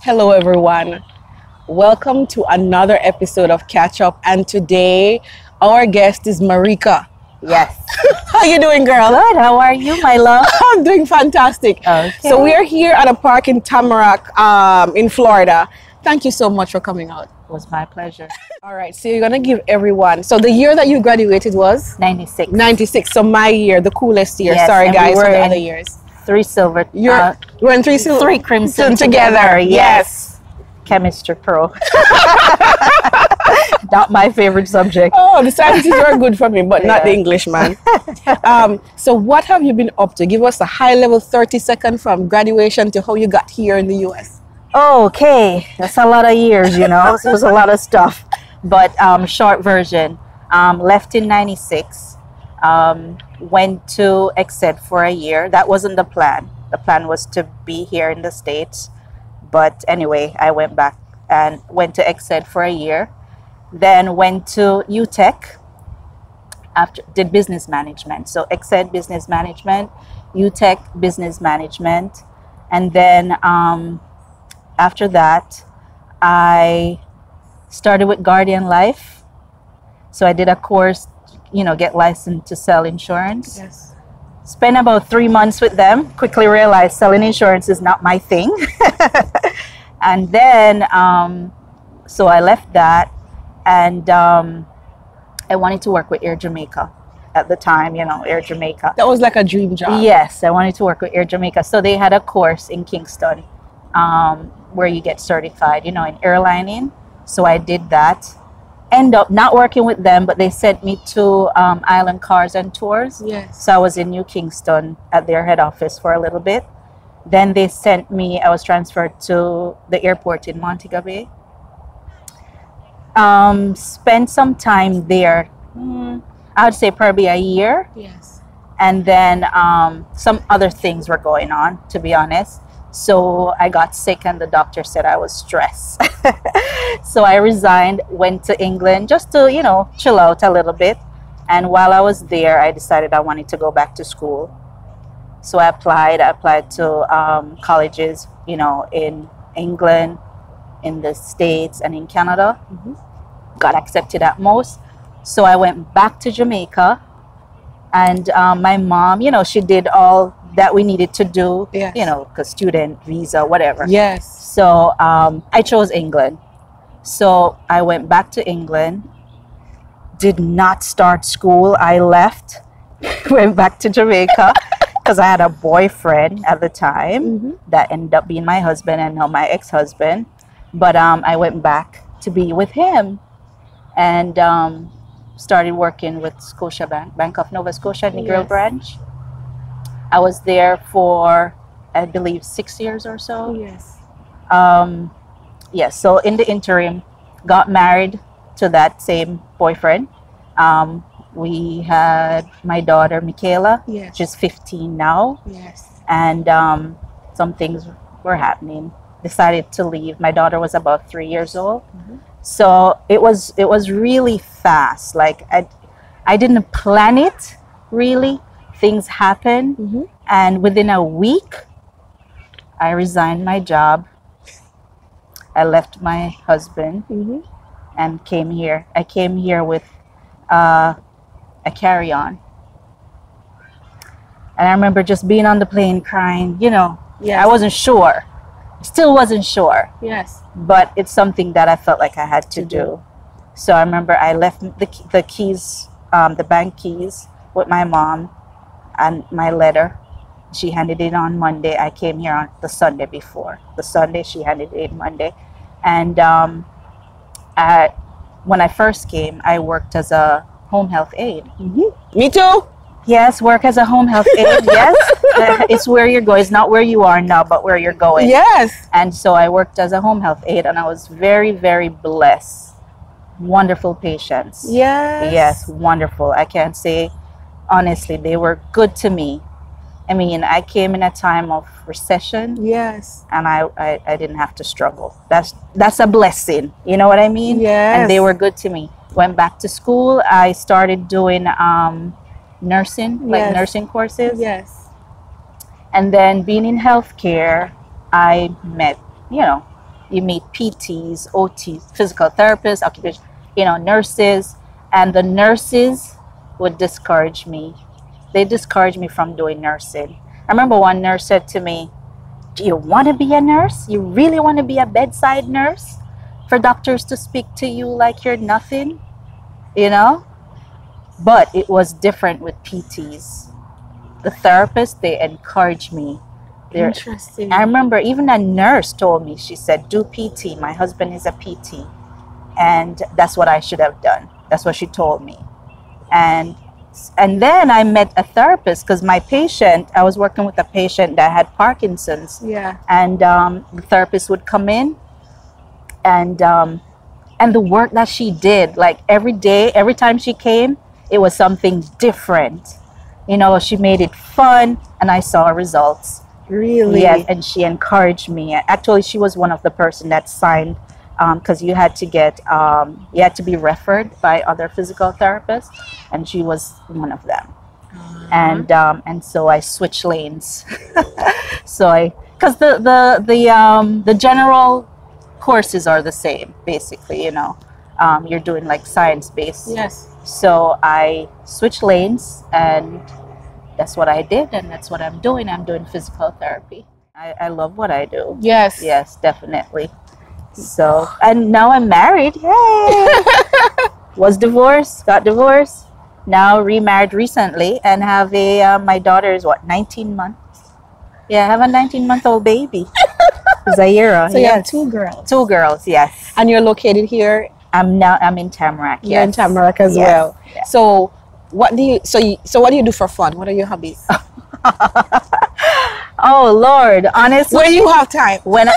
Hello, everyone. Welcome to another episode of Catchup. And today, our guest is Marika. Yes. How you doing, girl? Good. How are you, my love? I'm doing fantastic. Okay. So we are here at a park in Tamarack, in Florida. Thank you so much for coming out. It was my pleasure. All right. So you're gonna give everyone. So the year that you graduated was 96. 96. So my year, the coolest year. Yes, Sorry, and we guys, were for the in other years. 3 silver. We're in three crimson together. Yes. Chemistry pro. Not my favorite subject. Oh, the sciences were good for me, but not the English, man. So what have you been up to? Give us a high-level 30-second from graduation to how you got here in the U.S. Okay, that's a lot of years, you know. So it was a lot of stuff. But short version, left in 96. Went to EXED for a year. That wasn't the plan. The plan was to be here in the States. But anyway, I went back and went to EXED for a year. Then went to UTech. Did business management. So EXED business management, UTech business management. And then after that, I started with Guardian Life. So I did a course, you know, get licensed to sell insurance. Yes. Spent about 3 months with them. Quickly realized selling insurance is not my thing. And then, so I left that, and I wanted to work with Air Jamaica at the time, you know, Air Jamaica. That was like a dream job. Yes, I wanted to work with Air Jamaica. So they had a course in Kingston where you get certified, you know, in airlining. So I did that. End up not working with them, but they sent me to Island Cars and Tours. Yes. So I was in New Kingston at their head office for a little bit. Then they sent me, I was transferred to the airport in Montego Bay. Spent some time there, I would say probably a year. Yes. And then some other things were going on, to be honest. So I got sick and the doctor said I was stressed. So I resigned, went to England just to, you know, chill out a little bit. And while I was there, I decided I wanted to go back to school. So I applied to colleges, you know, in England, in the States, and in Canada. Got accepted at most. So I went back to Jamaica. And my mom, you know, she did all that we needed to do, Yes. you know, because student visa, whatever. Yes. So I chose England. So I went back to England, did not start school. I left, went back to Jamaica because I had a boyfriend at the time that ended up being my husband and now my ex-husband. But I went back to be with him and started working with Scotiabank, Bank of Nova Scotia, Negril branch. I was there for, I believe, 6 years or so. Yes. Yes, so in the interim, got married to that same boyfriend. We had my daughter, Michaela. Yes. She's 15 now. Yes. And some things were happening. Decided to leave. My daughter was about 3 years old. So it was really fast. Like I didn't plan it, really. Things happened. And within a week, I resigned my job. I left my husband and came here. I came here with a carry-on. And I remember just being on the plane crying, you know. Yes. I wasn't sure. Still wasn't sure. Yes. But it's something that I felt like I had to do. So I remember I left the keys, the bank keys with my mom and my letter. She handed it on Monday. I came here on the Sunday before. The Sunday, she handed it in Monday. And when I first came, I worked as a home health aide. Me too. Yes, work as a home health aide, yes. It's where you're going. It's not where you are now, but where you're going. Yes. And so I worked as a home health aide, and I was very, very blessed. Wonderful patients. Yes. Yes, wonderful. I can't say, honestly, they were good to me. I mean, I came in a time of recession. Yes. And I didn't have to struggle. That's a blessing. You know what I mean? Yes. And they were good to me. Went back to school. I started doing nursing, like nursing courses. Yes. And then being in healthcare, I met, you know, you meet PTs, OTs, physical therapists, occupation, nurses, and the nurses would discourage me. They discouraged me from doing nursing. I remember one nurse said to me, "Do you want to be a nurse? You really want to be a bedside nurse? For doctors to speak to you like you're nothing?" But it was different with PTs. The therapists, they encouraged me. Interesting. I remember even a nurse told me, she said, "Do PT. My husband is a PT." And that's what I should have done. That's what she told me. And then I met a therapist because I was working with a patient that had Parkinson's. Yeah. And the therapist would come in, and the work that she did, like every day, every time she came, it was something different. She made it fun, and I saw results. Really? Yes, and she encouraged me. Actually, she was one of the person that signed, because you had to be referred by other physical therapists, and she was one of them. And so I switched lanes. Because the general courses are the same, basically. You're doing like science-based. Yes. So I switched lanes, and that's what I did, and that's what I'm doing. I'm doing physical therapy. I love what I do. Yes. Yes, definitely. So, and now I'm married. Yay! Was divorced, got divorced, now remarried recently, and have my daughter is 19 months. Yeah, I have a 19-month-old baby. Zaira. So you have two girls. Two girls, yes. And you're located here? I'm in Tamarack. Yes. You're in Tamarack as well. Yes. So what do you do for fun? What are your hobbies? Oh Lord, honestly, when you have time. When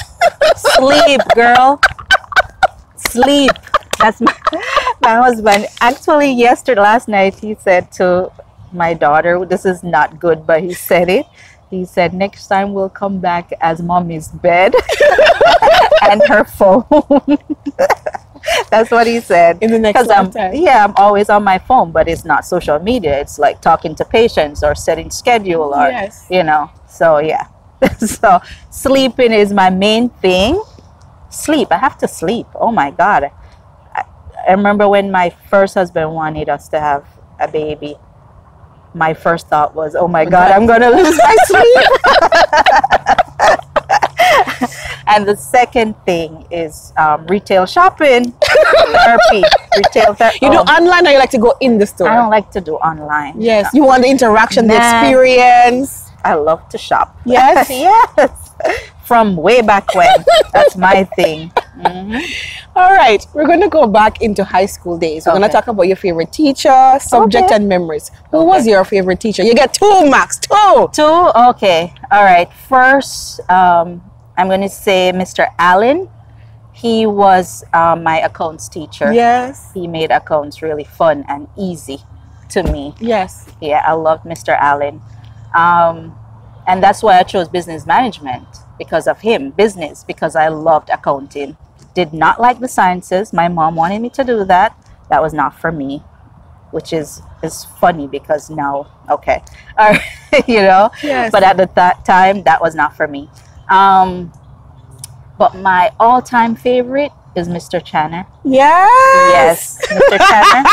sleep, girl. Sleep. That's my husband. Actually, last night he said to my daughter, this is not good, but he said it. He said, "Next time we'll come back as mommy's bed and her phone." That's what he said. In the next lifetime. I'm always on my phone, but it's not social media. It's like talking to patients or setting schedule or, yes. So, yeah. So, sleeping is my main thing. Sleep. I have to sleep. Oh, my God. I remember when my first husband wanted us to have a baby, my first thought was, oh, my God, I'm going to lose my sleep. And the second thing is retail shopping, therapy, retail therapy. You do online, or you like to go in the store? I don't like to do online. Yes, you want the interaction, the experience. I love to shop. Yes? Yes. From way back when. That's my thing. Mm-hmm. All right, we're going to go back into high school days. We're going to talk about your favorite teacher, subject, and memories. Who was your favorite teacher? You get two, Max. Two. Okay. All right. First, I'm going to say Mr. Allen. He was my accounts teacher. Yes. He made accounts really fun and easy to me. Yes. Yeah, I loved Mr. Allen. And that's why I chose business management, because of him. Business, because I loved accounting. Did not like the sciences. My mom wanted me to do that. That was not for me, which is funny because now, okay. Yes. But at the time, that was not for me. But my all-time favorite is Mr. Channer. Yes. Yes, Mr. Channer,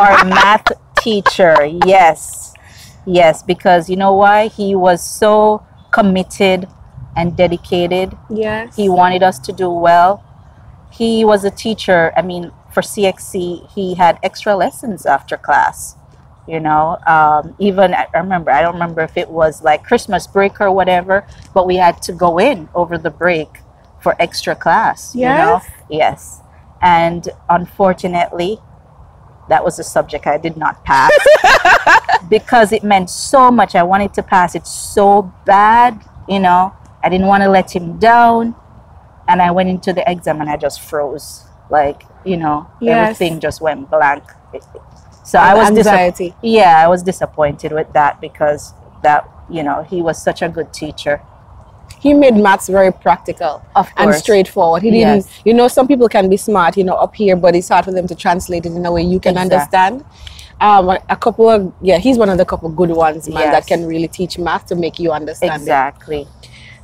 our math teacher. Yes, because you know why? He was so committed and dedicated. Yes. He wanted us to do well. He was a teacher. I mean, for CXC, he had extra lessons after class. Even I don't remember if it was like Christmas break or whatever, but we had to go in over the break for extra class. Yes. Yes. And unfortunately, that was a subject I did not pass because it meant so much. I wanted to pass it so bad. I didn't want to let him down, and I went into the exam and I just froze. Everything just went blank. So I was anxiety. I was disappointed with that because he was such a good teacher. He made maths very practical and straightforward. He didn't, some people can be smart, up here, but it's hard for them to translate it in a way you can understand. He's one of the couple good ones, man, that can really teach math to make you understand exactly. it.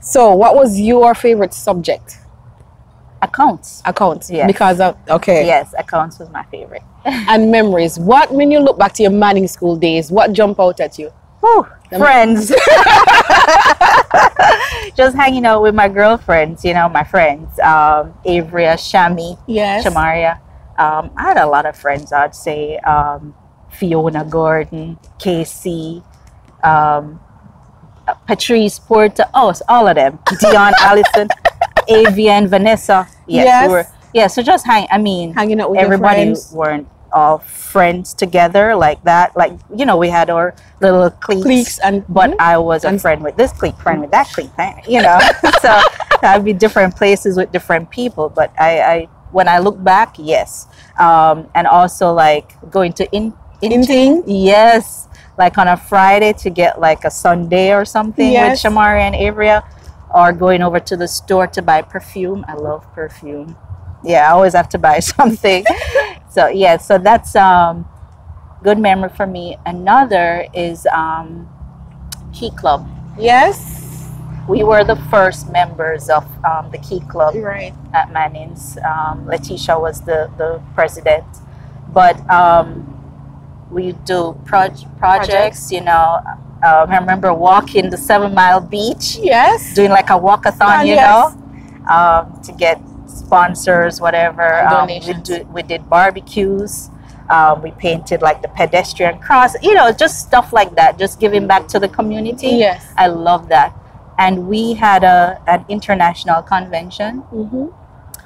So what was your favorite subject? Accounts. Accounts. Yes. Because of, okay. Yes, accounts was my favorite. And memories. What, when you look back to your Manning school days, what jump out at you? Whew, friends. Just hanging out with my girlfriends, you know, my friends. Averia, Shami, Yes. Shamaria. I had a lot of friends, I'd say. Fiona Gordon, Casey, Patrice Porter. Oh, it's all of them. Dion Allison, Avian, Vanessa. Yes. We were, yeah, so just hanging out with everybody. Your friends. Weren't all friends together like that. Like, you know, we had our little cliques but I was a friend with this clique, friend with that clique, you know. So I'd be different places with different people. But I when I look back, yes. And also like going to Inting. Yes. Like on a Friday to get like a Sunday or something with Shamari and Averia, or going over to the store to buy perfume. I love perfume. Yeah, I always have to buy something. So yeah, so that's good memory for me. Another is Key Club. Yes. We were the first members of the Key Club at Manning's. Letitia was the president. But we do projects, you know. I remember walking the 7 Mile Beach. Yes. Doing like a walkathon, you know, to get sponsors, whatever. Donations. We did barbecues. We painted like the pedestrian cross, you know, just stuff like that, just giving back to the community. Yes. I love that. And we had an international convention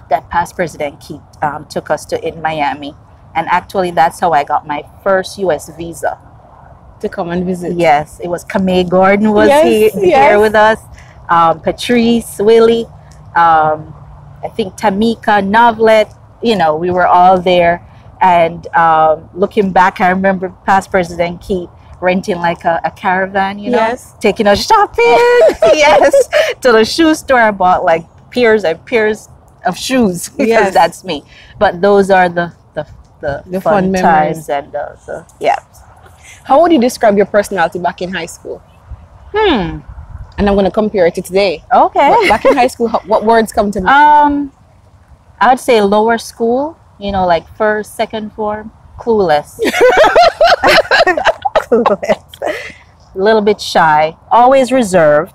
that past President Keith took us to in Miami. And actually, that's how I got my first U.S. visa. To come and visit. Yes, it was Kamei Gordon was here with us. Patrice, Willie, I think Tamika, Novlet, you know, we were all there. And looking back, I remember past President Keith renting like a caravan, you know, taking us shopping, to the shoe store. I bought like pairs and pairs of shoes because that's me. But those are the fun times and How would you describe your personality back in high school? And I'm going to compare it to today. Okay. But back in high school, what words come to mind? I would say lower school, you know, like first, second form, clueless. Clueless. A little bit shy, always reserved,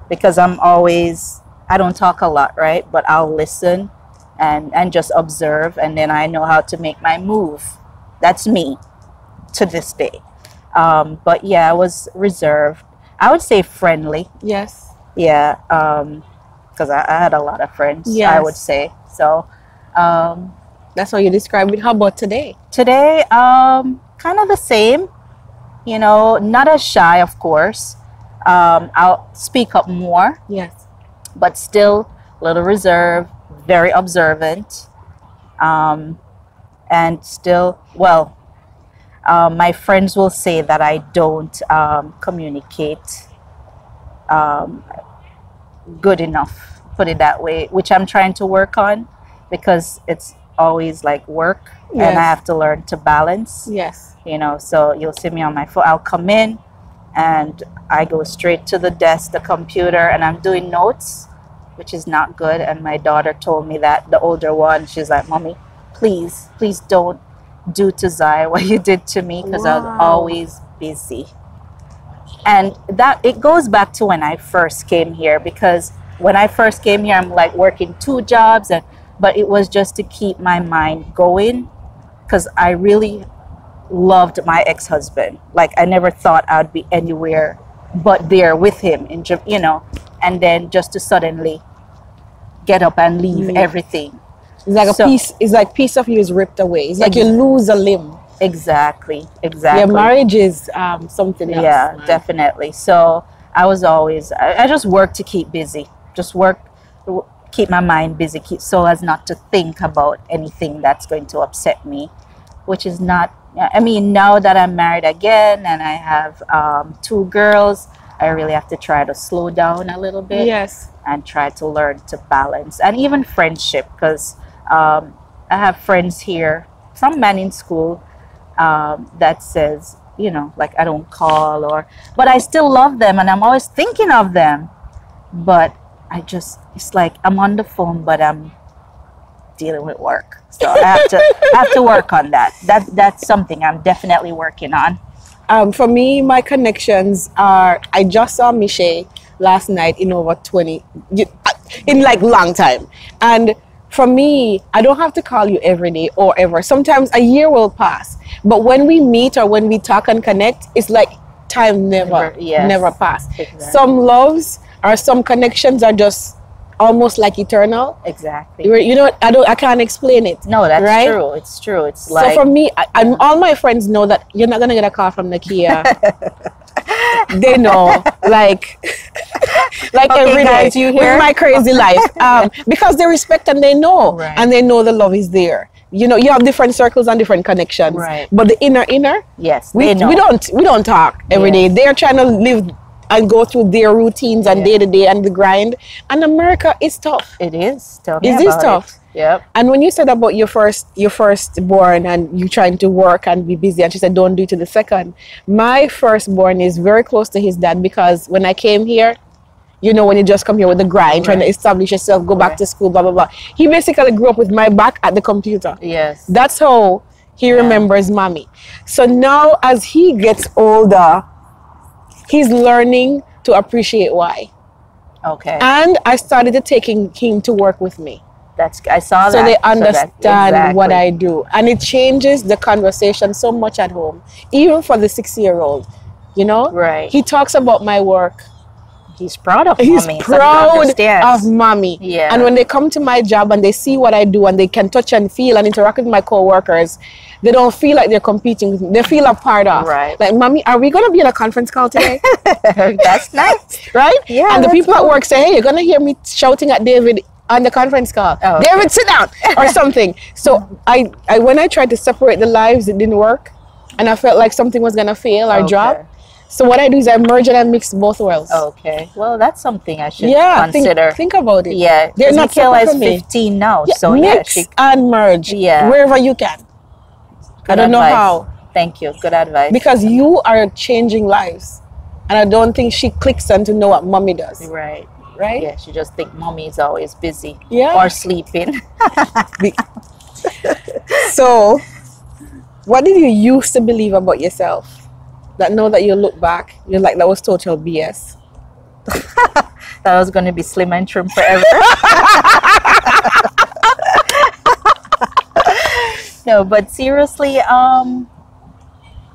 because I don't talk a lot, right? But I'll listen and just observe, and then I know how to make my move. That's me to this day. But yeah, I was reserved. I would say friendly. Yes. Yeah, because I had a lot of friends, I would say. So that's how you describe it. How about today? Today, kind of the same. You know, not as shy, of course. I'll speak up more. Yes. But still a little reserved, very observant. And still, well, my friends will say that I don't communicate good enough, put it that way, which I'm trying to work on, because it's always like work and I have to learn to balance. Yes. You know, so you'll see me on my phone. I'll come in and I go straight to the desk, the computer, and I'm doing notes, which is not good. And my daughter told me that, the older one, she's like, Mommy, please don't do to Zai what you did to me, because I was always busy. And that, it goes back to when I first came here, because when I first came here, I'm like working 2 jobs, but it was just to keep my mind going, because I really loved my ex-husband. Like, I never thought I'd be anywhere but there with him, you know, and then just to suddenly get up and leave everything. It's like it's like piece of you is ripped away. It's like you lose a limb. Exactly. Yeah, marriage is something else. Yeah, man. definitely. So I was always, I just work to keep busy. Just work, keep my mind busy, so as not to think about anything that's going to upset me, which is not, I mean, now that I'm married again and I have 2 girls, I really have to try to slow down a little bit. Yes. And try to learn to balance. And even friendship, because I have friends here from Manning School that says, you know, like, I don't call, but I still love them and I'm always thinking of them. But it's like I'm on the phone, but I'm dealing with work. So I have to work on that. That's something I'm definitely working on. For me, my connections are, I just saw Michelle last night in over 20, in like long time. And for me, I don't have to call you every day or ever. Sometimes a year will pass. But when we meet or when we talk and connect, it's like time never pass. Exactly. Some loves or some connections are just almost like eternal. Exactly. You know, I can't explain it. No, that's right? true. It's true. It's like, so for me, all my friends know that you're not gonna get a call from Nackia. They know, like Okay, every day guys, you hear? with my crazy life, because they respect and they know, Right. and they know the love is there. You know, you have different circles and different connections, Right. but the inner, yes, we they know. we don't talk every day. Yes. They're trying to live and go through their routines and Yeah. day to day and the grind. And America is tough. It is. Tell me It is about tough. it. Yep. And when you said about your firstborn and you trying to work and be busy, and she said don't do it to the second. My firstborn is very close to his dad because when I came here, you know, when you just come here with the grind, trying to Right. establish yourself, go back Right. to school, blah blah blah. He basically grew up with my back at the computer. Yes. That's how he remembers mommy. So now as he gets older, he's learning to appreciate why. Okay. And I started to taking him to work with me. I saw that. So they understand what exactly. I do. And it changes the conversation so much at home. Even for the 6-year-old. You know? Right. He talks about my work. He's proud of He's mommy. So he proud understands. of mommy. Yeah. And when they come to my job and they see what I do and they can touch and feel and interact with my co-workers, they don't feel like they're competing with me. They feel a part of. Right. Like, mommy, are we going to be in a conference call today? That's nice. Right? Yeah, And the that's people at work say, hey, you're going to hear me shouting at David on the conference call. Oh, okay. David, sit down or something. So I when I tried to separate the lives, it didn't work. And I felt like something was going to fail or Okay. drop. So what I do is I merge and I mix both worlds. Okay. Well, that's something I should Yeah, consider. think about it. Yeah. They're 'cause not Michaela separate is from me. 15 now. Yeah, So mix yeah, and merge. Yeah. Wherever you can. I good don't know advice. how. Thank you. Good advice. Because you are changing lives. And I don't think she clicks on to know what mommy does. Right. Right? Yeah, she just think mommy is always busy. Yeah. Or sleeping. So, what did you used to believe about yourself? That now that you look back, you're like, that was total BS. That was going to be slim and trim forever. No, but seriously,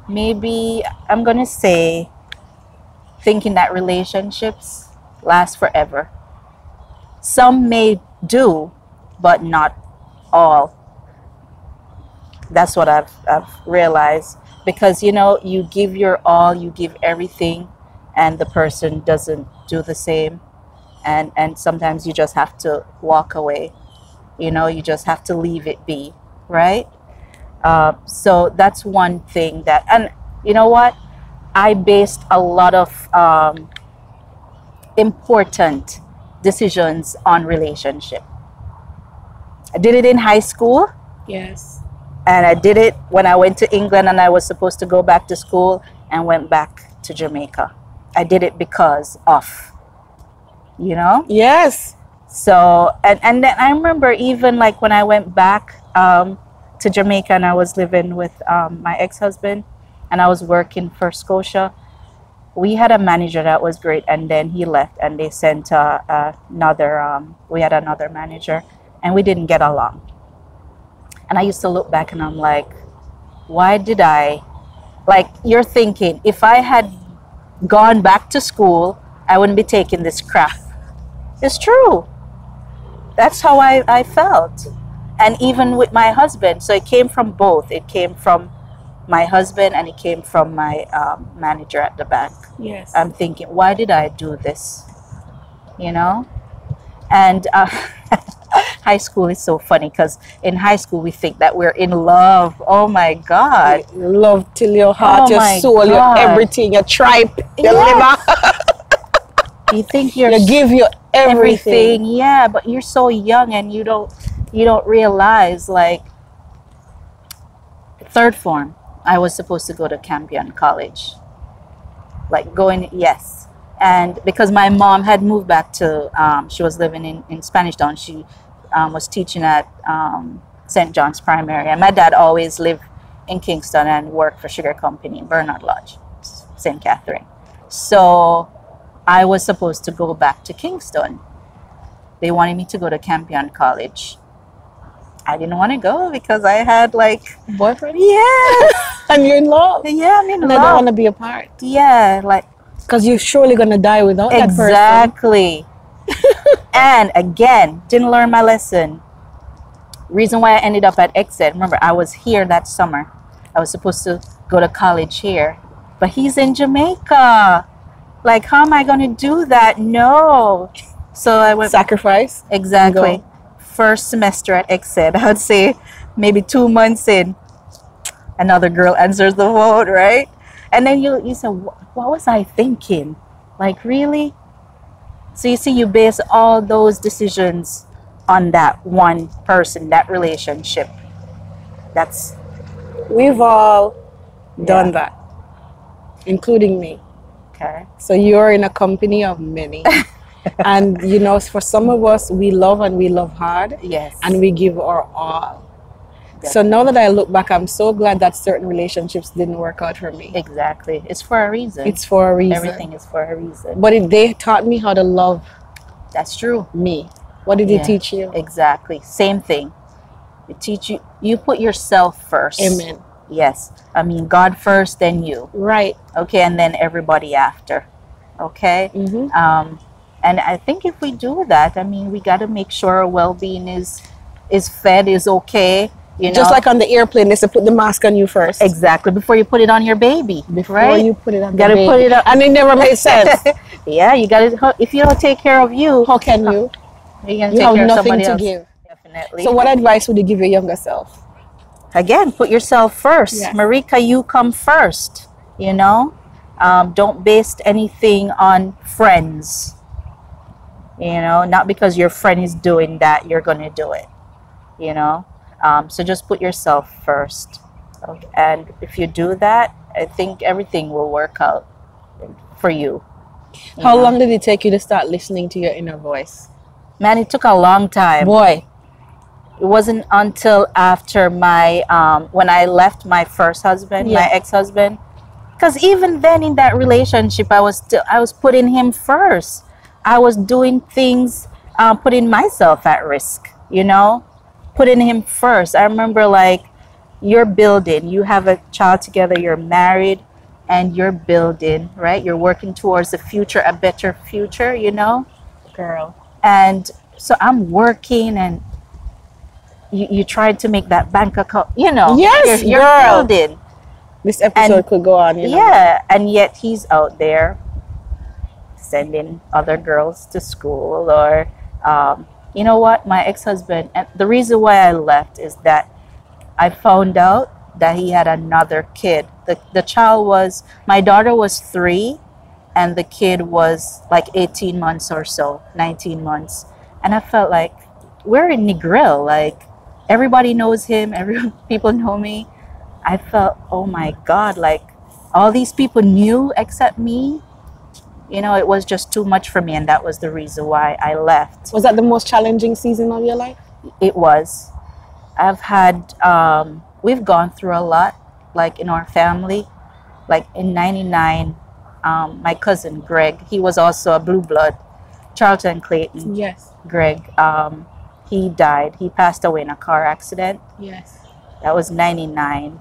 maybe I'm going to say thinking that relationships last forever. Some may do, but not all. That's what I've realized. Because, you know, you give your all, you give everything, and the person doesn't do the same. And sometimes you just have to walk away. You know, you just have to leave it be, right? So that's one thing that, and you know what? I based a lot of important decisions on relationship. I did it in high school. Yes. And I did it when I went to England and I was supposed to go back to school and went back to Jamaica. I did it because of, you know? Yes. So, and then I remember even like when I went back to Jamaica and I was living with my ex-husband and I was working for Scotia, we had a manager that was great and then he left and they sent we had another manager and we didn't get along. And I used to look back and I'm like, why did I, like, you're thinking, if I had gone back to school, I wouldn't be taking this crap. It's true. That's how I felt. And even with my husband, so it came from both. It came from my husband and it came from my manager at the bank. Yes. I'm thinking, why did I do this? You know? And high school is so funny because in high school we think that we're in love. Oh my God. Love till your heart, Oh your my soul, your God. everything, your tripe, your Yes. liver. You think you're You give you everything. Yeah, but you're so young and you don't realize, like, third form, I was supposed to go to Campion College. Like going, yes. And because my mom had moved back to, she was living in Spanish Town. She was teaching at St. John's Primary. And my dad always lived in Kingston and worked for Sugar Company, Bernard Lodge, St. Catherine. So I was supposed to go back to Kingston. They wanted me to go to Campion College. I didn't want to go because I had like boyfriend. Yeah, And you're in love. yeah, I'm in And love. I don't want to be apart. Yeah, like Because you're surely gonna die without that person. exactly. And again, didn't learn my lesson. Reason why I ended up at Exit. Remember, I was here that summer. I was supposed to go to college here, but he's in Jamaica. Like, how am I going to do that? No. So I went Sacrifice. exactly. Go. First semester at Exit, I would say maybe 2 months in, another girl answers the phone, right? And then you say, what was I thinking? Like, really? So you see, you base all those decisions on that one person, that relationship. That's We've all done that, including me. okay. So you're in a company of many. And you know, for some of us, we love and we love hard. Yes. And we give our all. So now that I look back, I'm so glad that certain relationships didn't work out for me. Exactly. It's for a reason. It's for a reason. Everything is for a reason. But they taught me how to love That's true. me. What did Yeah. it teach you? Exactly. Same thing. It teach you put yourself first. Amen. Yes. I mean, God first, then you. Right. Okay, and then everybody after. Okay. Mm-hmm. And I think if we do that, I mean, we got to make sure our well-being is fed, is okay. You know, Just like on the airplane, they said put the mask on you first. exactly before you put it on your baby. Before right? you put it on Gotta the baby. put it up. And it never made sense. Yeah, you got to. If you don't take care of you, How can you? you're gonna You take have care of nothing somebody to else. give. Definitely. So what advice would you give your younger self? Again, put yourself first. Yes. Marika, you come first. You know, don't base anything on friends. You know, not because your friend is doing that, you're going to do it. You know, so just put yourself first. Okay. And if you do that, I think everything will work out for you. How long did it take you to start listening to your inner voice? Man, it took a long time. Boy, It wasn't until after my when I left my first husband, Yeah. my ex-husband, because even then in that relationship, I was putting him first. I was doing things, putting myself at risk. You know, putting him first. I remember, like, you're building. You have a child together. You're married, and you're building. Right. You're working towards the future, a better future. You know, girl. and so I'm working and. You tried to make that bank account, you know. Yes, you're girl. building. This episode And- could go on, you know. Yeah, and yet he's out there sending other girls to school, or you know what, my ex-husband, and the reason why I left is that I found out that he had another kid. The child was, my daughter was 3, and the kid was like 18 months or so, 19 months, and I felt like we're in Negril, like. Everybody knows him. People know me. I felt, oh my God, like all these people knew except me. You know, it was just too much for me, and that was the reason why I left. Was that the most challenging season of your life? It was. I've had, we've gone through a lot, like in our family. Like in '99, my cousin Greg, he was also a blue blood, Charlton Clayton. Yes. Greg, he died. He passed away in a car accident. Yes. That was '99.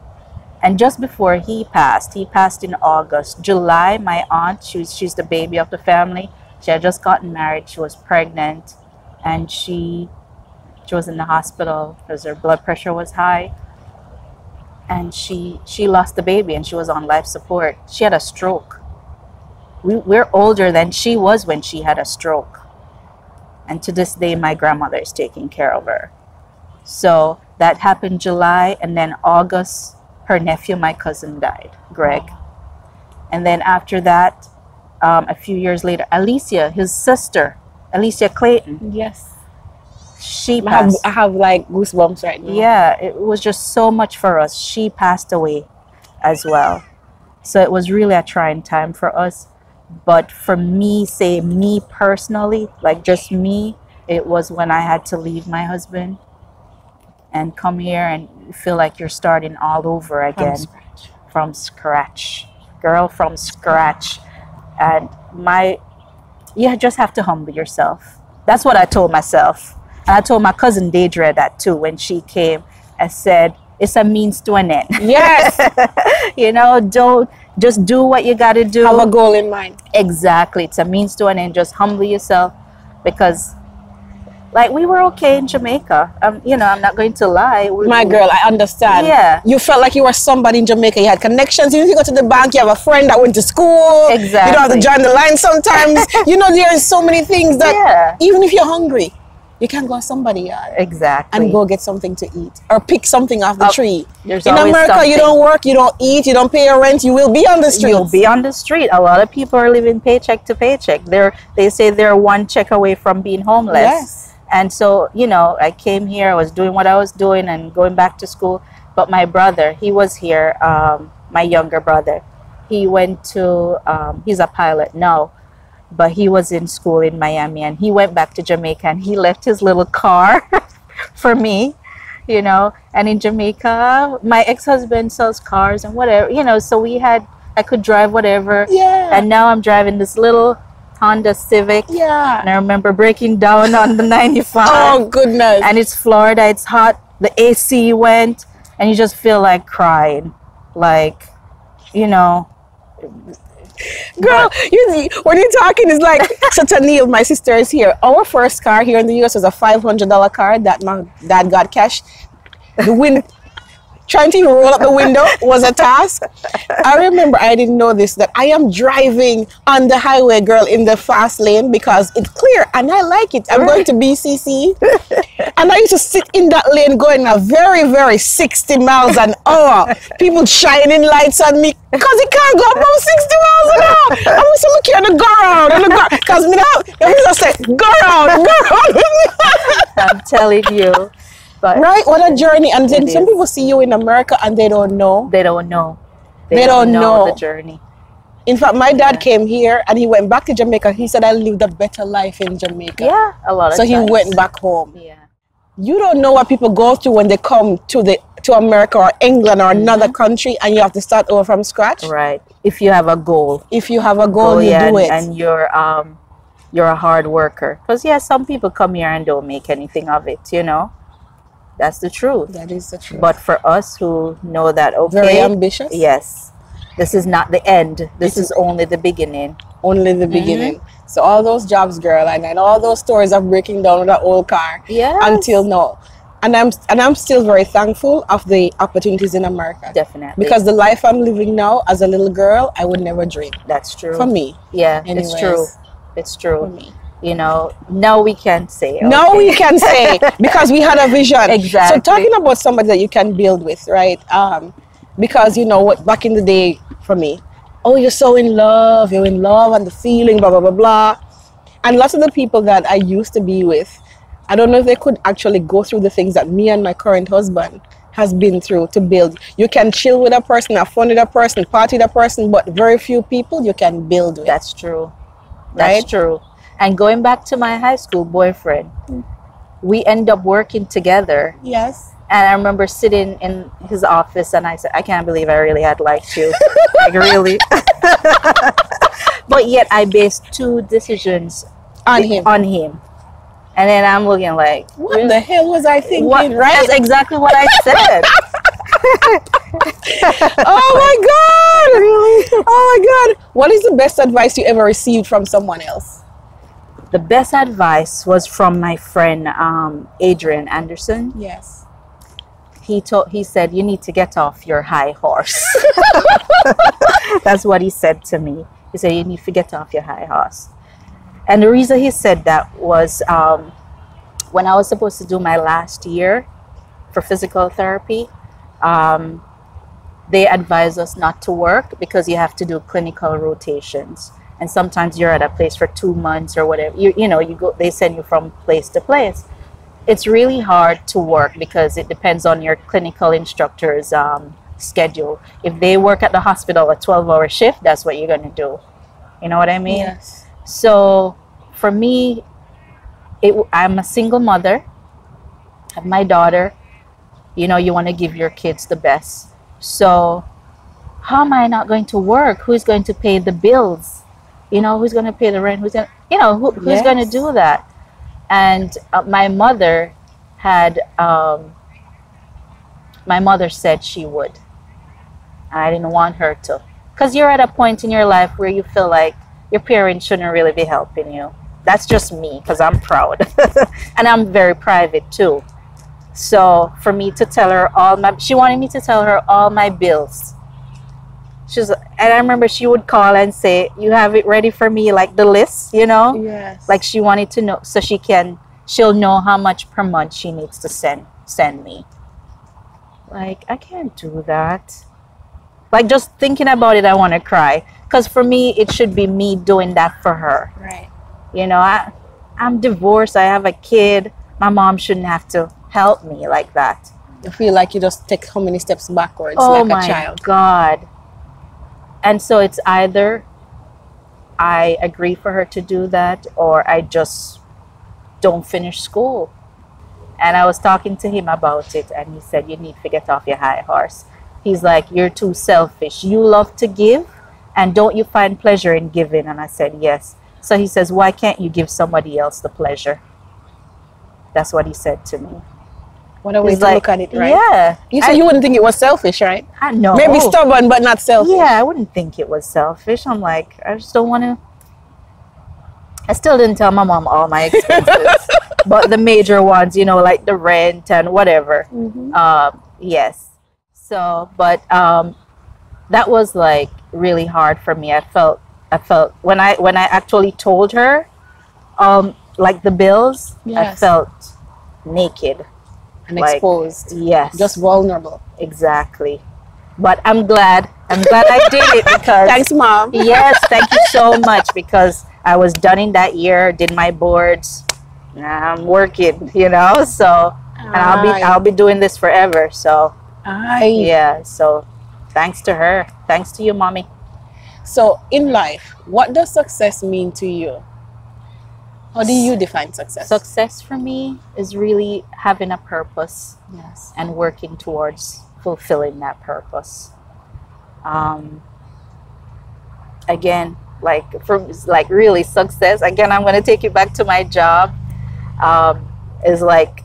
And just before he passed in August. July, my aunt, she's the baby of the family. She had just gotten married. She was pregnant, and she was in the hospital because her blood pressure was high. And she lost the baby, and she was on life support. She had a stroke. We're older than she was when she had a stroke. And to this day, my grandmother is taking care of her. So that happened July, and then August, her nephew, my cousin, died, Greg. And then after that, a few years later, Alicia, his sister, Alicia Clayton, Yes. she I have, passed. I have like goosebumps right now. Yeah, it was just so much for us. She passed away as well. So it was really a trying time for us. But for me, say me personally, like just me, it was when I had to leave my husband and come here and feel like you're starting all over again from scratch. Girl, from scratch. And you just have to humble yourself. That's what I told myself. And I told my cousin Deidre that too when she came. I said, it's a means to an end. Yes. You know, don't just do what you got to do. Have a goal in mind. Exactly. It's a means to an end. Just humble yourself, because like we were okay in Jamaica. You know, I'm not going to lie. My girl, I understand. Yeah. You felt like you were somebody in Jamaica. You had connections. You go to the bank. You have a friend that went to school. Exactly. You don't have to join the line sometimes. You know, there are so many things that even if you're hungry, you can go to somebody yard. Exactly. And go get something to eat or pick something off the tree. There's in always America, something. you don't work, you don't eat, you don't pay your rent. You will be on the street. You'll be on the street. A lot of people are living paycheck to paycheck. They say they're one check away from being homeless. Yes. And so, you know, I came here, I was doing what I was doing and going back to school. But my brother, he was here, my younger brother. He went to, he's a pilot now, but he was in school in Miami, and he went back to Jamaica and he left his little car for me, you know. And in Jamaica, my ex-husband sells cars and whatever, you know, so I could drive whatever. Yeah. And now I'm driving this little Honda Civic. Yeah. And I remember breaking down on the 95. Oh, goodness. And it's Florida, it's hot, the AC went, and you just feel like crying. Like, you know. Girl, when you're talking, it's like, so Neil, my sister is here. Our first car here in the US was a $500 car that my dad got cash. The wind, trying to even roll up the window was a task. I remember, I didn't know this, that I am driving on the highway, girl, in the fast lane because it's clear and I like it. I'm going to BCC. And I used to sit in that lane going a very, very 60 miles an hour. People shining lights on me because it can't go above 60 miles an hour. I was looking at the go around. Because me just say, go around. I'm telling you. But right? What a journey. And then some people see you in America and they don't know. They don't know. They don't know the journey. In fact, my dad came here and he went back to Jamaica. He said, I lived a better life in Jamaica. Yeah, a lot of So times. he went back home. Yeah. You don't know what people go through when they come to America or England or another country and you have to start over from scratch. Right. If you have a goal. If you have a goal, you do it. And you're a hard worker. Because some people come here and don't make anything of it, you know. That's the truth. That is the truth. But for us who know that, okay. Very ambitious. Yes. This is not the end. This is only the beginning. Only the beginning. So all those jobs, girl, and all those stories of breaking down with that old car. Yes. Until now. And I'm still very thankful of the opportunities in America. Definitely. Because the life I'm living now as a little girl, I would never dream. That's true. For me. Yeah, Anyways. it's true. It's true. For me. You know, now we can say. Okay. Now we can say, because we had a vision. Exactly. So talking about somebody that you can build with, right? Because, you know, what back in the day for me, oh, you're so in love, and the feeling, blah, blah, blah, blah. And lots of the people that I used to be with, I don't know if they could actually go through the things that me and my current husband has been through to build. You can chill with a person, have fun with a person, party with a person, but very few people you can build with. That's true. Right? That's true. And going back to my high school boyfriend, we end up working together. Yes. And I remember sitting in his office and I said, I can't believe I really had liked you. Like, really? But yet I based 2 decisions On him. And then I'm looking like, What the hell was I thinking, right? That's exactly what I said. Oh my God! Really? Oh my God! What is the best advice you ever received from someone else? The best advice was from my friend Adrian Anderson. Yes. He said, you need to get off your high horse. That's what he said to me. He said, you need to get off your high horse. And the reason he said that was when I was supposed to do my last year for physical therapy, they advised us not to work because you have to do clinical rotations. And sometimes you're at a place for 2 months or whatever. You know, you go. They send you from place to place. It's really hard to work because it depends on your clinical instructor's schedule. If they work at the hospital a 12-hour shift, that's what you're going to do. You know what I mean? Yes. So for me, I'm a single mother. I have my daughter. You know, you want to give your kids the best. So how am I not going to work? Who's going to pay the bills? You know, who's going to pay the rent? Who's going to, you know, who's going to do that? And my mother had, my mother said she would. I didn't want her to. Because you're at a point in your life where you feel like your parents shouldn't really be helping you. That's just me, because I'm proud. And I'm very private too. So for me to tell her she wanted me to tell her all my bills. And I remember she would call and say, you have it ready for me, like the list, you know? Yes. Like she wanted to know, so she'll know how much per month she needs to send me. Like, I can't do that. Like, just thinking about it, I want to cry. Because for me, it should be me doing that for her. Right. You know, I'm divorced. I have a kid. My mom shouldn't have to help me like that. You feel like you just take how many steps backwards Oh like a child. my God. And so it's either I agree for her to do that or I just don't finish school. And I was talking to him about it and he said, you need to get off your high horse. He's like, you're too selfish. You love to give and don't you find pleasure in giving? And I said, yes. So he says, why can't you give somebody else the pleasure? That's what he said to me. What a way to look at it, right? Yeah. You said you wouldn't think it was selfish, right? I know. Maybe stubborn, but not selfish. Yeah, I wouldn't think it was selfish. I'm like, I just don't want to. I still didn't tell my mom all my expenses. But the major ones, you know, like the rent and whatever. Mm-hmm. Yes. So, but that was like really hard for me. I felt when I actually told her, like the bills, Yes. I felt naked. And exposed. Yes. Just vulnerable. Exactly. But I'm glad I did it because Thanks, Mom. Yes, thank you so much because I was done in that year, did my boards. Now I'm working, you know, so and I'll be doing this forever. So yeah, so thanks to her. Thanks to you, Mommy. So in life, what does success mean to you? How do you define success? Success for me is really having a purpose. Yes. And working towards fulfilling that purpose. Again, like really success. Again, I'm going to take it back to my job. Is like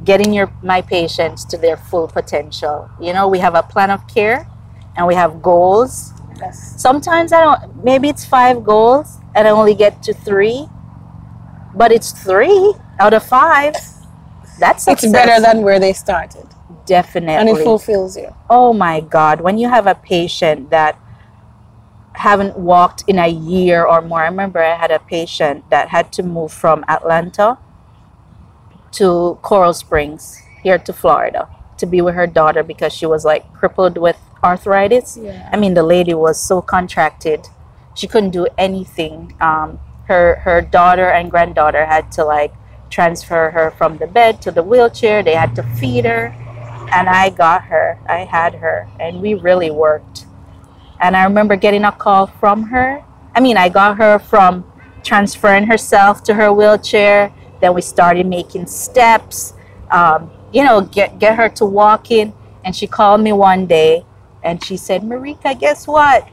getting my patients to their full potential. You know, we have a plan of care, and we have goals. Yes. Sometimes maybe it's 5 goals, and I only get to 3, but it's 3 out of 5. That's success. It's better than where they started. Definitely. And it fulfills you. Oh my God. When you have a patient that haven't walked in a year or more. I remember I had a patient that had to move from Atlanta to Coral Springs here to Florida to be with her daughter because she was like crippled with arthritis. Yeah. I mean, the lady was so contracted. She couldn't do anything. Her daughter and granddaughter had to like transfer her from the bed to the wheelchair. They had to feed her. And I had her, and we really worked. And I remember getting a call from her. I mean, I got her from transferring herself to her wheelchair. Then we started making steps, you know, get her to walking. And she called me one day and she said, Marika, guess what?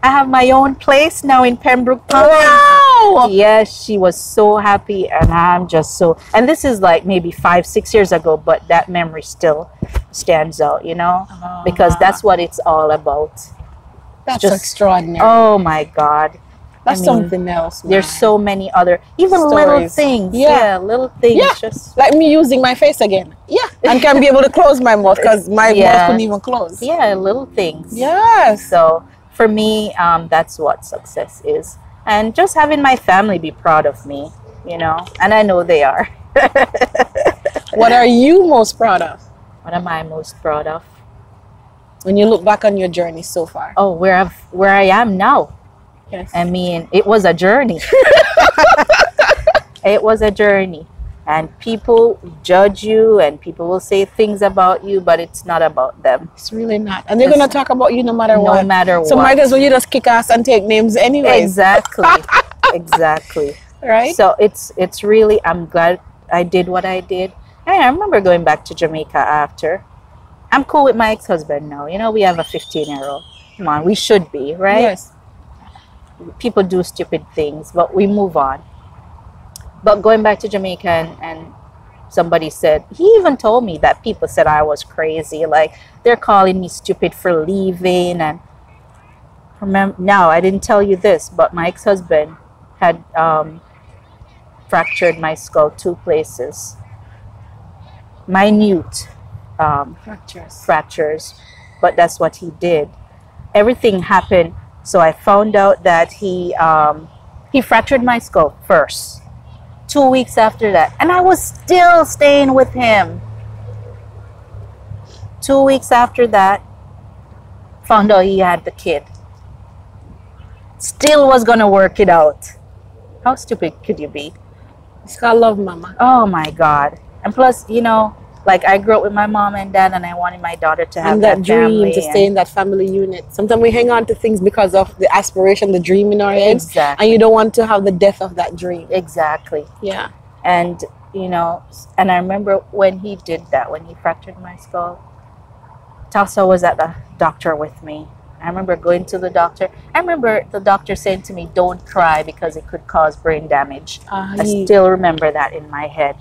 I have my own place now in Pembroke Pines. Wow! Yes, she was so happy, and I'm just so. And this is like maybe 5-6 years ago, but that memory still stands out, you know, because that's what it's all about. That's just extraordinary. Oh my God, that's something else. Man. There's so many other, even little things. Yeah, little things. Yeah, just like me using my face again. Yeah, and can be able to close my mouth because my mouth couldn't even close. Yeah, little things. Yes. So for me, that's what success is. And just having my family be proud of me, you know, and I know they are. What are you most proud of? What am I most proud of? When you look back on your journey so far. Oh, where I am now. Yes. I mean, it was a journey. It was a journey. And people judge you and people will say things about you, but it's not about them. It's really not. And they're going to talk about you no matter what. No matter so what. might as well you just kick ass and take names anyway. Exactly. Exactly. Right? So it's really, I'm glad I did what I did. And I remember going back to Jamaica after. I'm cool with my ex-husband now. You know, we have a 15-year-old. Come on, we should be, right? Yes. People do stupid things, but we move on. But going back to Jamaica and somebody said, he even told me that people said I was crazy. Like, they're calling me stupid for leaving. And remember, now, I didn't tell you this, but my ex-husband had fractured my skull 2 places. Minute fractures, but that's what he did. Everything happened. So I found out that he fractured my skull first. 2 weeks after that, and I was still staying with him. 2 weeks after that, found out he had the kid. Still was gonna work it out. How stupid could you be? It's called love, mama. Oh my God. And plus, you know, like, I grew up with my mom and dad, and I wanted my daughter to have and that dream family to stay in that family unit. Sometimes we hang on to things because of the aspiration, the dream in our heads. Exactly. And you don't want to have the death of that dream. Exactly. Yeah. And, you know, and I remember when he did that, when he fractured my skull, Tassa was at the doctor with me. I remember going to the doctor. I remember the doctor saying to me, don't cry because it could cause brain damage. I still remember that in my head.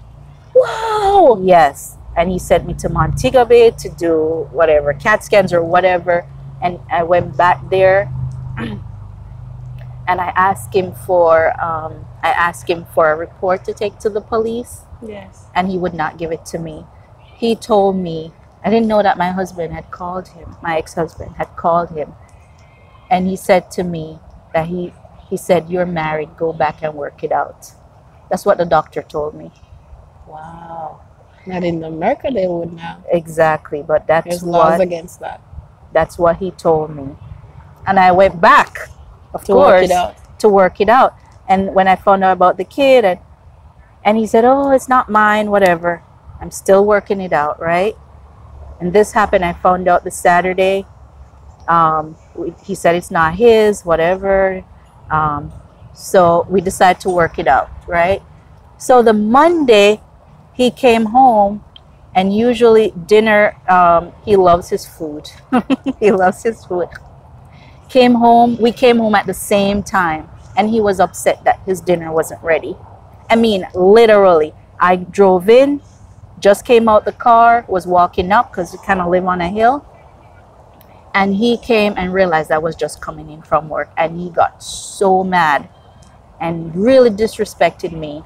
Wow. Yes. And he sent me to Montego Bay to do whatever, CAT scans or whatever. And I went back there and I asked him for a report to take to the police. Yes. And he would not give it to me. He told me, I didn't know that my husband had called him, my ex-husband had called him. And he said to me that he said, you're married, go back and work it out. That's what the doctor told me. Wow. Not in America they would now. Exactly, but There's laws against that. That's what he told me. And I went back, of To course, work it out. to work it out. And when I found out about the kid, and he said, oh, it's not mine, whatever. I'm still working it out, right? And this happened, I found out the Saturday. He said it's not his, whatever. So we decided to work it out, right? So the Monday, he came home, and usually dinner, he loves his food. He loves his food. We came home at the same time, and he was upset that his dinner wasn't ready. I mean, literally, I drove in, just came out the car, was walking up because we kind of live on a hill. And he came and realized I was just coming in from work, and he got so mad and really disrespected me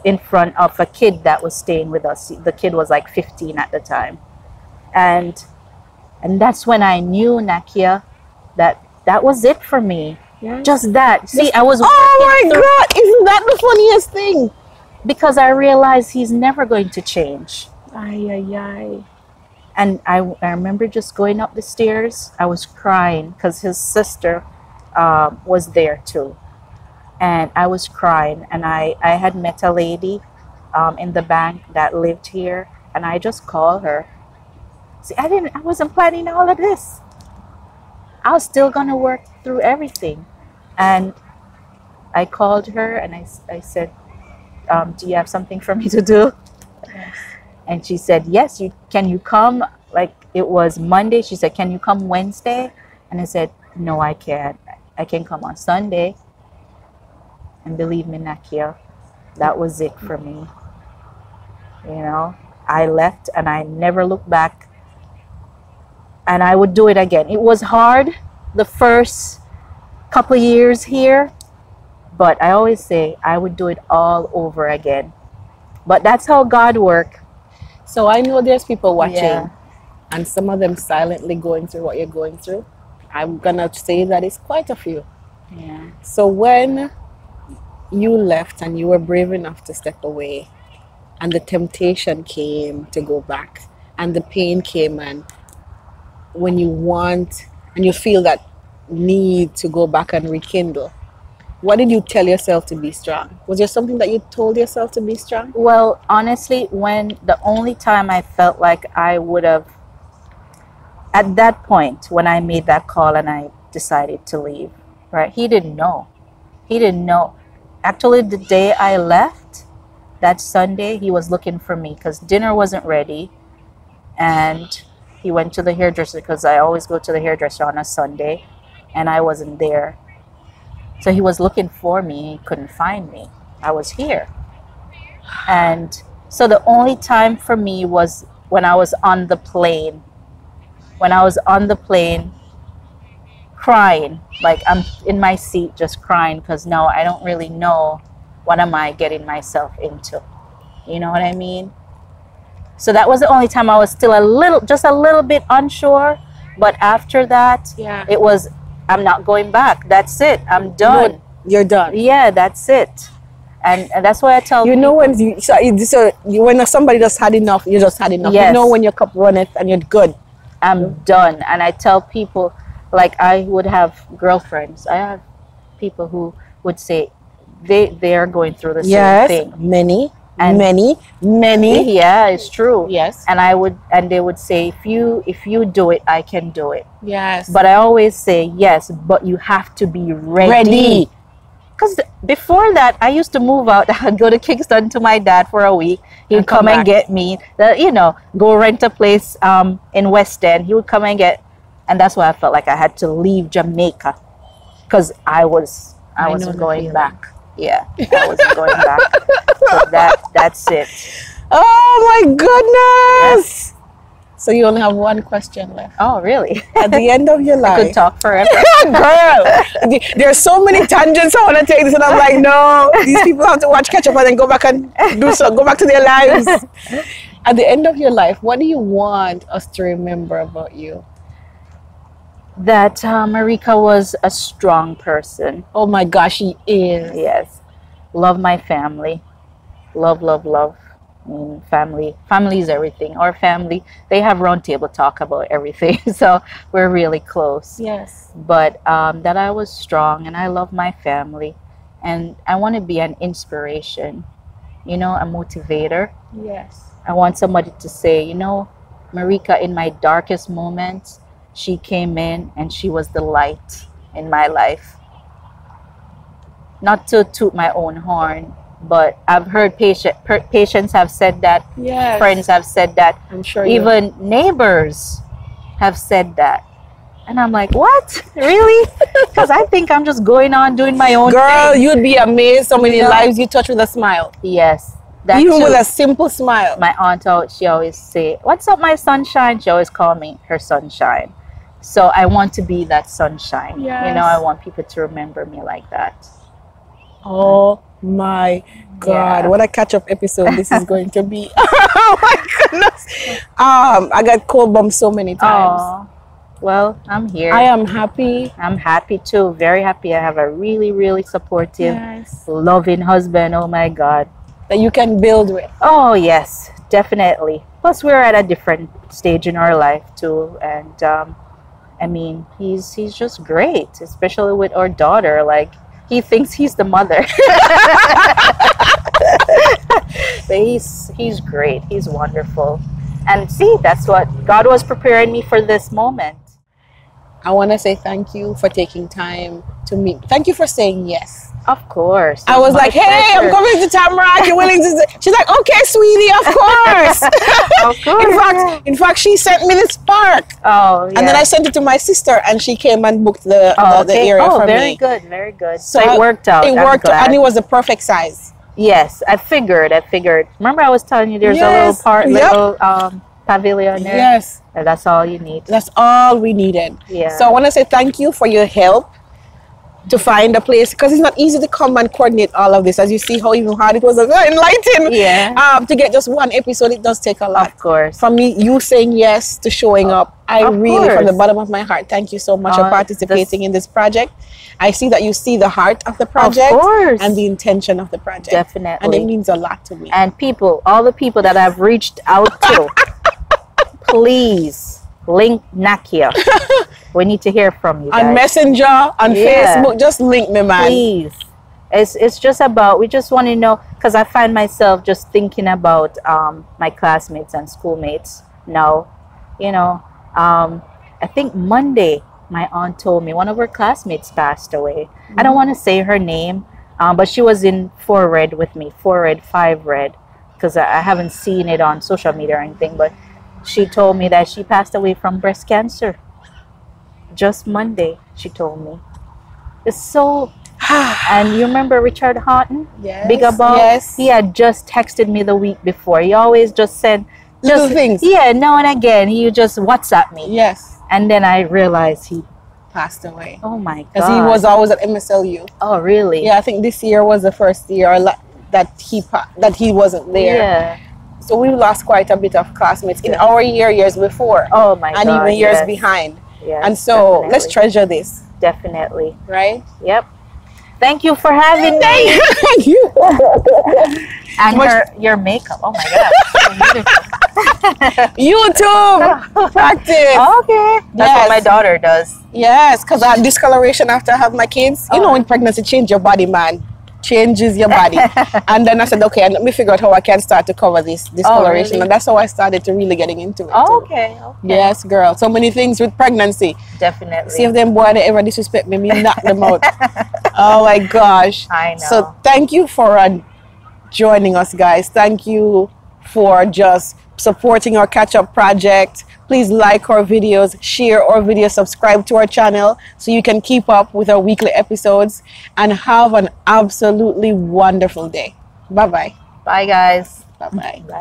in front of a kid that was staying with us. The kid was like 15 at the time. And that's when I knew, Nackia, that was it for me. Yes. Just that. See, I was... Oh my God! Isn't that the funniest thing? Because I realized he's never going to change. Ay, ay, ay. And I remember just going up the stairs. I was crying because his sister was there too. And I was crying. And I had met a lady in the bank that lived here. And I just called her. See, I wasn't planning all of this. I was still going to work through everything. And I called her and I said, do you have something for me to do? Yes. And she said, yes, can you come? Like, it was Monday. She said, can you come Wednesday? And I said, no, I can't. I can come on Sunday. And believe me, Nackia, that was it for me. You know, I left and I never looked back. And I would do it again. It was hard the first couple of years here. But I always say I would do it all over again. But that's how God works. So I know there's people watching, Yeah. and some of them silently going through what you're going through. I'm going to say that it's quite a few. Yeah. So when you left and you were brave enough to step away, and the temptation came to go back, and the pain came, and when you want and you feel that need to go back and rekindle, What did you tell yourself to be strong? Was there something that you told yourself to be strong? Well, honestly, when the only time I felt like I would have, at that point when I made that call and I decided to leave, right? He didn't know. He didn't know. Actually, the day I left, that Sunday, he was looking for me because dinner wasn't ready. And he went to the hairdresser because I always go to the hairdresser on a Sunday, and I wasn't there. So he was looking for me. He couldn't find me. I was here. And so the only time for me was when I was on the plane. When I was on the plane, crying, like I'm in my seat just crying because now I don't really know what am I getting myself into. You know what I mean? So that was the only time I was still just a little bit unsure. But after that, it was, I'm not going back. That's it. I'm done. No, you're done. Yeah, that's it. And that's why I tell you people, know when somebody just had enough, you just had enough. Yes. You know when your cup runneth and you're good. I'm done. And I tell people, like I would have girlfriends. I have people who would say they are going through the same thing. Many. Yeah, it's true. Yes. And they would say, if you do it, I can do it. Yes. But I always say yes, but you have to be ready. Because before that, I used to move out. I'd go to Kingston to my dad for a week. He'd come and get me. Go rent a place in West End. He would come and get, and that's why I felt like I had to leave Jamaica, because I wasn't going back. Yeah, I wasn't going back. So that's it. Oh my goodness! So you only have one question left. Oh, really? At the end of your life. I could talk forever. Girl, there's so many tangents I want to take this, and I'm like, no, these people have to watch Catchup and then go back and go back to their lives. At the end of your life, what do you want us to remember about you? That Marika was a strong person. Oh my gosh, she is. Yes. Love my family. Love. I mean, family is everything. Our family, they have roundtable talk about everything. So we're really close. Yes. But that I was strong and I love my family. And I want to be an inspiration, a motivator. Yes. I want somebody to say, Marika, in my darkest moments, she came in and she was the light in my life. Not to toot my own horn, but I've heard patients have said that. Yes. Friends have said that. I'm sure even neighbors have said that. And I'm like, what? Really? Because I think I'm just going on doing my own Girl, thing. you'd be amazed how many lives you touch with a smile. Yes. Even with a simple smile. My aunt, she always say, what's up, my sunshine? She always call me her sunshine. So I want to be that sunshine. Yes. I want people to remember me like that. Oh my God. Yeah. What a catch-up episode this is going to be. Oh my goodness. I got cold bumps so many times. Oh, well, I'm here. I am happy. I'm happy too. Very happy. I have a really, really supportive, loving husband. Oh my God. That you can build with. Oh yes, definitely. Plus we're at a different stage in our life too. And I mean, he's just great, especially with our daughter. Like, he thinks he's the mother. But he's great. He's wonderful. And see, that's what God was preparing me for this moment. I want to say thank you for taking time to meet. Thank you for saying yes. Of course. I was like, hey, I'm coming to Tamarack. You're willing to? She's like, okay, sweetie, of course. Of course. In fact, she sent me the spark. Oh, yeah. And then I sent it to my sister, and she came and booked the area for me. Very good, very good. So it worked out. It worked out, and it was the perfect size. Yes, I figured. Remember, I was telling you there's a little pavilion there. Yes. And that's all you need. That's all we needed. Yeah. So I want to say thank you for your help to find a place, because it's not easy to come and coordinate all of this. As you see how even hard it was, enlightening. Yeah. To get just one episode, it does take a lot. Of course. From me, you saying yes to showing up, I really, from the bottom of my heart, thank you so much for participating in this project. I see that you see the heart of the project, of course, and the intention of the project. Definitely. And it means a lot to me. And all the people that I've reached out to, please link Nackia. We need to hear from you guys. On Messenger, on Facebook, just link me, man. Please. It's just about, we just want to know, because I find myself just thinking about my classmates and schoolmates now. You know, I think Monday my aunt told me one of her classmates passed away. I don't want to say her name, but she was in 4 Red with me, 4 Red, 5 Red, because I haven't seen it on social media or anything, but she told me that she passed away from breast cancer. Just Monday, she told me. It's so... And you remember Richard Houghton? Yes. Big about? Yes. He had just texted me the week before. He always just sent... Little things. Yeah, now and again. He just WhatsApp me. Yes. And then I realized he passed away. Oh my God. Because he was always at MSLU. Oh, really? Yeah, I think this year was the first year that he wasn't there. Yeah. So we lost quite a bit of classmates in our years before. Oh my God. And even years behind. Yes, and so let's treasure this. Definitely. Right? Yep. Thank you for having me. Thank you. And your makeup. Oh my God. YouTube practice. Okay. That's what my daughter does. Yes, because I had discoloration after I have my kids. You know, in pregnancy, change your body, man. Changes your body. And then I said, okay, let me figure out how I can start to cover this discoloration. Really? And that's how I started to really getting into it. Oh, okay. Yes, girl. So many things with pregnancy. Definitely. See if them boy they ever disrespect me, knock them out. Oh my gosh. I know. So thank you for joining us, guys. Thank you for just supporting our Catchup project. Please like our videos, share our videos, subscribe to our channel so you can keep up with our weekly episodes, and have an absolutely wonderful day. Bye-bye. Bye, guys. Bye-bye.